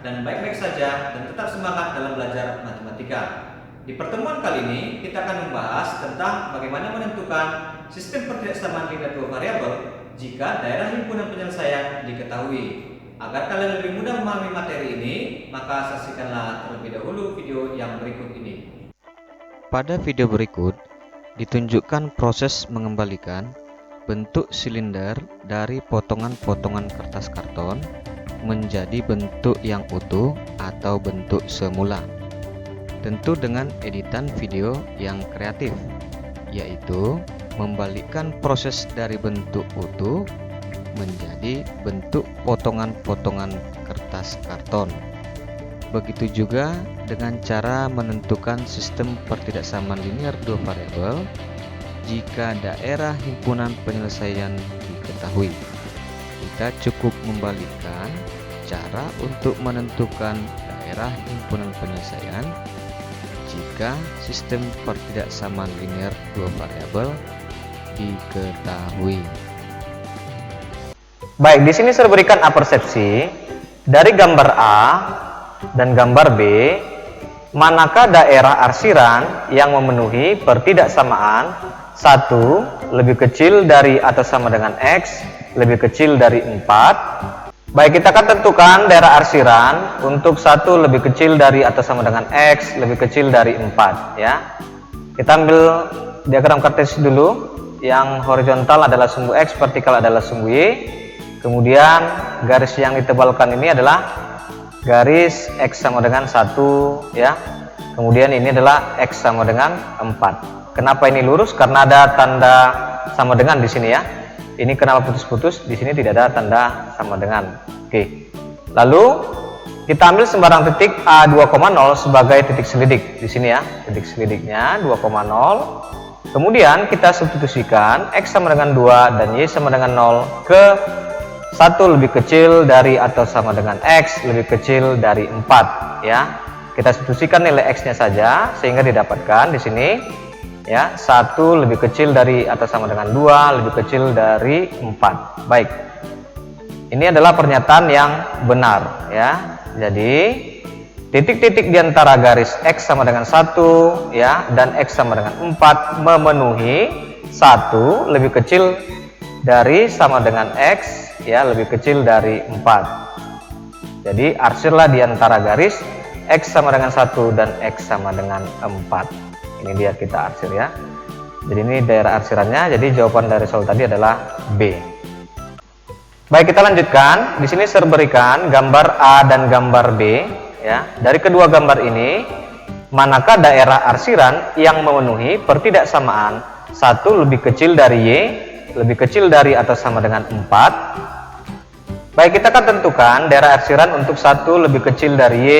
dan baik-baik saja dan tetap semangat dalam belajar matematika. Di pertemuan kali ini kita akan membahas tentang bagaimana menentukan sistem pertidaksamaan linear dua variabel jika daerah himpunan penyelesaian diketahui. Agar kalian lebih mudah memahami materi ini, maka saksikanlah terlebih dahulu video yang berikut ini. Pada video berikut ditunjukkan proses mengembalikan bentuk silinder dari potongan-potongan kertas karton menjadi bentuk yang utuh atau bentuk semula. Tentu dengan editan video yang kreatif, yaitu membalikkan proses dari bentuk utuh menjadi bentuk potongan-potongan kertas karton. Begitu juga dengan cara menentukan sistem pertidaksamaan linear dua variabel jika daerah himpunan penyelesaian diketahui. Kita cukup membalikkan cara untuk menentukan daerah himpunan penyelesaian jika sistem pertidaksamaan linear dua variabel diketahui. Baik, di sini saya berikan apersepsi dari gambar A dan gambar B, manakah daerah arsiran yang memenuhi pertidaksamaan 1 lebih kecil dari atau sama dengan X lebih kecil dari 4. Baik, kita akan tentukan daerah arsiran untuk 1 lebih kecil dari atau sama dengan X lebih kecil dari 4 ya. Kita ambil diagram kartesius dulu. Yang horizontal adalah sumbu X, vertikal adalah sumbu Y. Kemudian garis yang ditebalkan ini adalah garis X sama dengan 1 ya. Kemudian ini adalah X sama dengan 4. Kenapa ini lurus? Karena ada tanda sama dengan di sini ya. Ini kenapa putus-putus? Di sini tidak ada tanda sama dengan. Oke. Lalu kita ambil sembarang titik A2,0 sebagai titik selidik di sini ya. Titik selidiknya 2,0. Kemudian kita substitusikan X sama dengan 2 dan Y sama dengan 0 ke 1 lebih kecil dari atau sama dengan X lebih kecil dari 4 ya. Kita substitusikan nilai X-nya saja sehingga didapatkan di sini ya 1 lebih kecil dari atau sama dengan 2 lebih kecil dari 4. Baik. Ini adalah pernyataan yang benar ya. Jadi titik-titik di antara garis X sama dengan 1 ya dan X sama dengan 4 memenuhi 1 lebih kecil dari sama dengan X ya lebih kecil dari 4. Jadi arsirlah di antara garis X sama dengan 1 dan X sama dengan 4. Ini dia kita arsir ya. Jadi ini daerah arsirannya. Jadi jawaban dari soal tadi adalah B. Baik, kita lanjutkan. Di sini saya berikan gambar A dan gambar B ya. Dari kedua gambar ini, manakah daerah arsiran yang memenuhi pertidaksamaan 1 lebih kecil dari Y lebih kecil dari atau sama dengan 4. Baik, kita akan tentukan daerah arsiran untuk 1 lebih kecil dari Y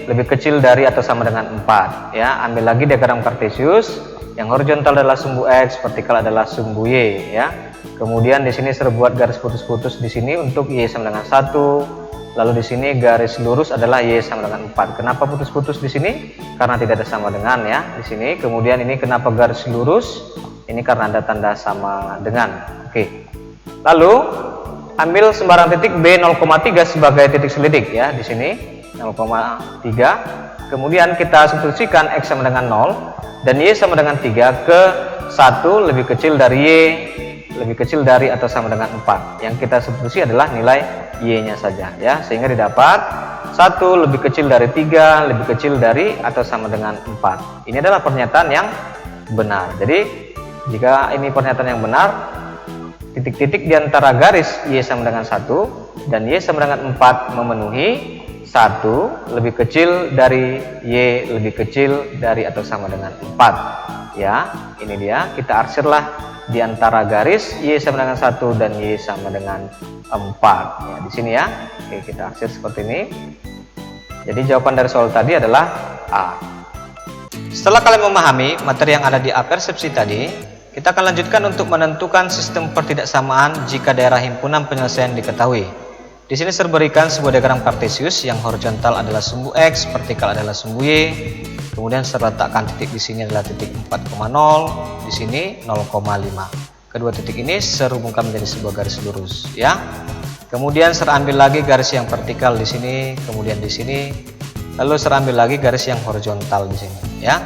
lebih kecil dari atau sama dengan 4 ya. Ambil lagi diagram kartesius. Yang horizontal adalah sumbu X, vertikal adalah sumbu Y ya. Kemudian di sini saya buat garis putus-putus di sini untuk Y sama dengan 1. Lalu di sini garis lurus adalah Y sama dengan 4. Kenapa putus-putus di sini? Karena tidak ada sama dengan ya di sini. Kemudian ini kenapa garis lurus? Ini karena ada tanda sama dengan. Oke. Lalu ambil sembarang titik B 0,3 sebagai titik selidik ya di sini 0,3. Kemudian kita substitusikan X sama dengan 0 dan Y sama dengan 3 ke 1 lebih kecil dari Y lebih kecil dari atau sama dengan 4. Yang kita substitusi adalah nilai Y-nya saja ya, sehingga didapat 1 lebih kecil dari 3 lebih kecil dari atau sama dengan 4. Ini adalah pernyataan yang benar. Jadi jika ini pernyataan yang benar, titik-titik di antara garis Y sama dengan 1 dan Y sama dengan 4 memenuhi 1 lebih kecil dari Y lebih kecil dari atau sama dengan 4 ya. Ini dia, kita arsirlah di antara garis Y sama dengan 1 dan Y sama dengan 4 ya, di sini ya. Oke, kita arsir seperti ini. Jadi jawaban dari soal tadi adalah A. Setelah kalian memahami materi yang ada di apersepsi tadi, kita akan lanjutkan untuk menentukan sistem pertidaksamaan jika daerah himpunan penyelesaian diketahui. Di sini saya berikan sebuah diagram kartesius yang horizontal adalah sumbu X, vertikal adalah sumbu Y. Kemudian saya letakkan titik di sini adalah titik 4,0, di sini 0,5. Kedua titik ini saya hubungkan menjadi sebuah garis lurus ya. Kemudian ambil lagi garis yang vertikal di sini, kemudian di sini, lalu ambil lagi garis yang horizontal di sini, ya.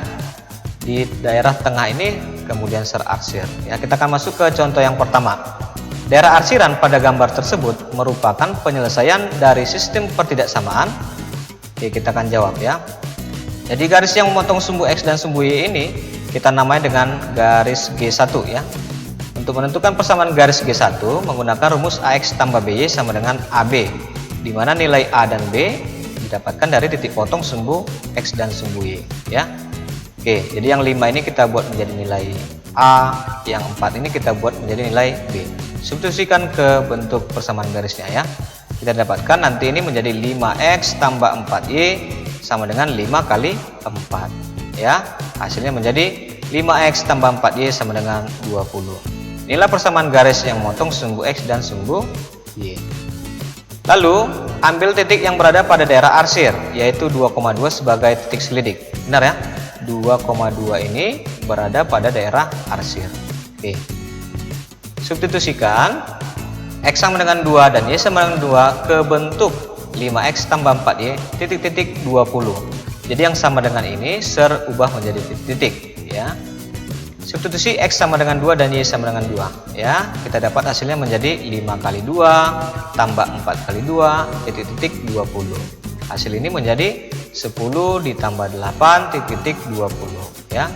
Di daerah tengah ini kemudian arsir. Ya, kita akan masuk ke contoh yang pertama. Daerah arsiran pada gambar tersebut merupakan penyelesaian dari sistem pertidaksamaan. Oke, kita akan jawab ya. Jadi garis yang memotong sumbu X dan sumbu Y ini kita namai dengan garis G1 ya. Untuk menentukan persamaan garis G1 menggunakan rumus AX tambah BY sama dengan AB, di mana nilai A dan B didapatkan dari titik potong sumbu X dan sumbu Y ya. Oke, jadi yang 5 ini kita buat menjadi nilai A, yang 4 ini kita buat menjadi nilai B. Substitusikan ke bentuk persamaan garisnya ya. Kita dapatkan nanti ini menjadi 5X tambah 4Y sama dengan 5 kali 4 ya. Hasilnya menjadi 5X tambah 4Y sama dengan 20. Inilah persamaan garis yang memotong sumbu X dan sumbu Y. Lalu ambil titik yang berada pada daerah arsir, yaitu 2,2 sebagai titik selidik. Benar ya? 2,2 ini berada pada daerah arsir. Oke. Substitusikan X sama dengan 2 dan Y sama dengan 2 ke bentuk 5X tambah 4Y titik-titik 20. Jadi yang sama dengan ini ubah menjadi titik-titik ya. Substitusi X sama dengan 2 dan Y sama dengan 2 ya. Kita dapat hasilnya menjadi 5 kali 2 tambah 4 kali 2 titik-titik 20. Hasil ini menjadi 10 ditambah 8 titik-titik 20 ya.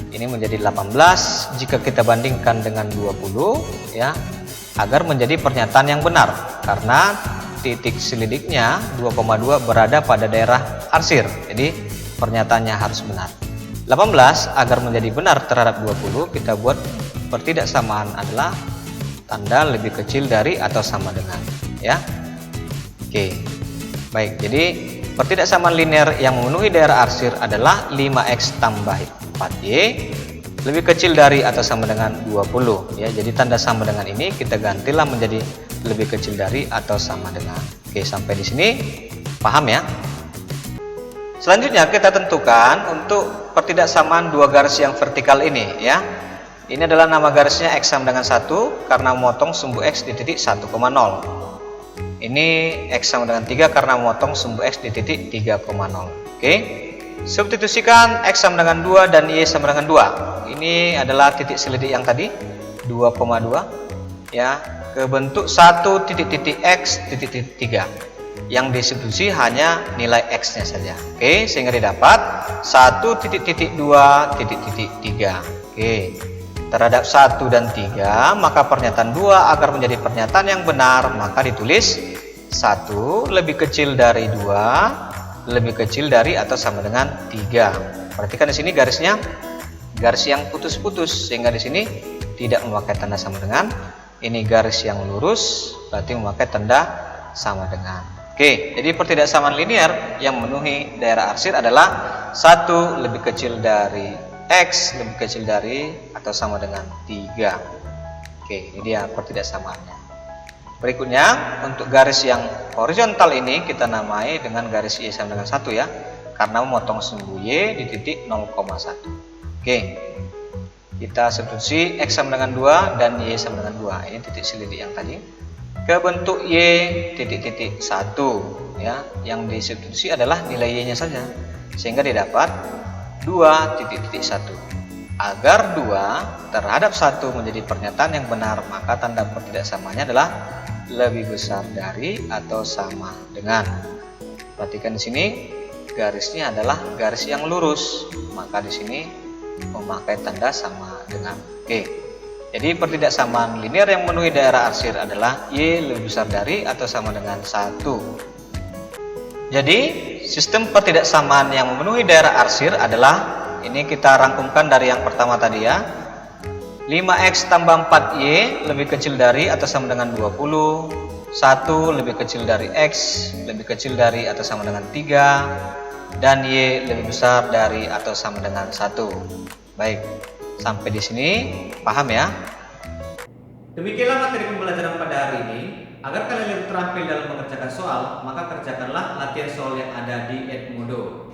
Ini menjadi 18 jika kita bandingkan dengan 20 ya, agar menjadi pernyataan yang benar karena titik selidiknya 2,2 berada pada daerah arsir. Jadi pernyataannya harus benar. 18 agar menjadi benar terhadap 20 kita buat pertidaksamaan adalah tanda lebih kecil dari atau sama dengan ya. Oke. Baik, jadi pertidaksamaan linear yang memenuhi daerah arsir adalah 5X tambah 4Y lebih kecil dari atau sama dengan 20 ya. Jadi tanda sama dengan ini kita gantilah menjadi lebih kecil dari atau sama dengan. Oke, sampai di sini paham ya? Selanjutnya kita tentukan untuk pertidaksamaan dua garis yang vertikal ini ya. Ini adalah nama garisnya X sama dengan 1 karena memotong sumbu X di titik 1,0. Ini X sama dengan 3 karena memotong sumbu X di titik 3,0. Oke. Substitusikan X sama dengan 2 dan Y sama dengan 2. Ini adalah titik selidik yang tadi 2,2 ya, ke bentuk 1 titik-titik X titik-titik 3. Yang disubstitusi hanya nilai X nya saja. Oke, sehingga didapat 1 titik-titik 2 titik-titik 3. Oke, terhadap 1 dan 3 maka pernyataan 2 agar menjadi pernyataan yang benar maka ditulis 1 lebih kecil dari 2 lebih kecil dari atau sama dengan 3. Perhatikan di sini garisnya garis yang putus-putus sehingga di sini tidak memakai tanda sama dengan. Ini garis yang lurus berarti memakai tanda sama dengan. Oke, jadi pertidaksamaan linear yang memenuhi daerah arsir adalah 1 lebih kecil dari X lebih kecil dari atau sama dengan 3. Oke, ini dia pertidaksamaannya. Berikutnya untuk garis yang horizontal ini kita namai dengan garis Y sama dengan 1 ya, karena memotong sumbu Y di titik 0,1. Oke, kita substitusi X sama dengan 2 dan Y sama dengan 2. Ini titik selidik yang tadi ke bentuk Y titik-titik 1 ya. Yang disubstitusi adalah nilai Y nya saja sehingga didapat 2 titik-titik 1. Agar 2 terhadap 1 menjadi pernyataan yang benar maka tanda pertidaksamanya adalah lebih besar dari atau sama dengan. Perhatikan di sini garisnya adalah garis yang lurus maka di sini memakai tanda sama dengan. Oke. Jadi pertidaksamaan linear yang memenuhi daerah arsir adalah Y lebih besar dari atau sama dengan 1. Jadi sistem pertidaksamaan yang memenuhi daerah arsir adalah, ini kita rangkumkan dari yang pertama tadi ya, 5X tambah 4Y lebih kecil dari atau sama dengan 20, 1 lebih kecil dari X lebih kecil dari atau sama dengan 3, dan Y lebih besar dari atau sama dengan 1. Baik, sampai di sini paham ya? Demikianlah materi pembelajaran pada hari ini. Agar kalian lebih terampil dalam mengerjakan soal, maka kerjakanlah latihan soal yang ada di Edmodo.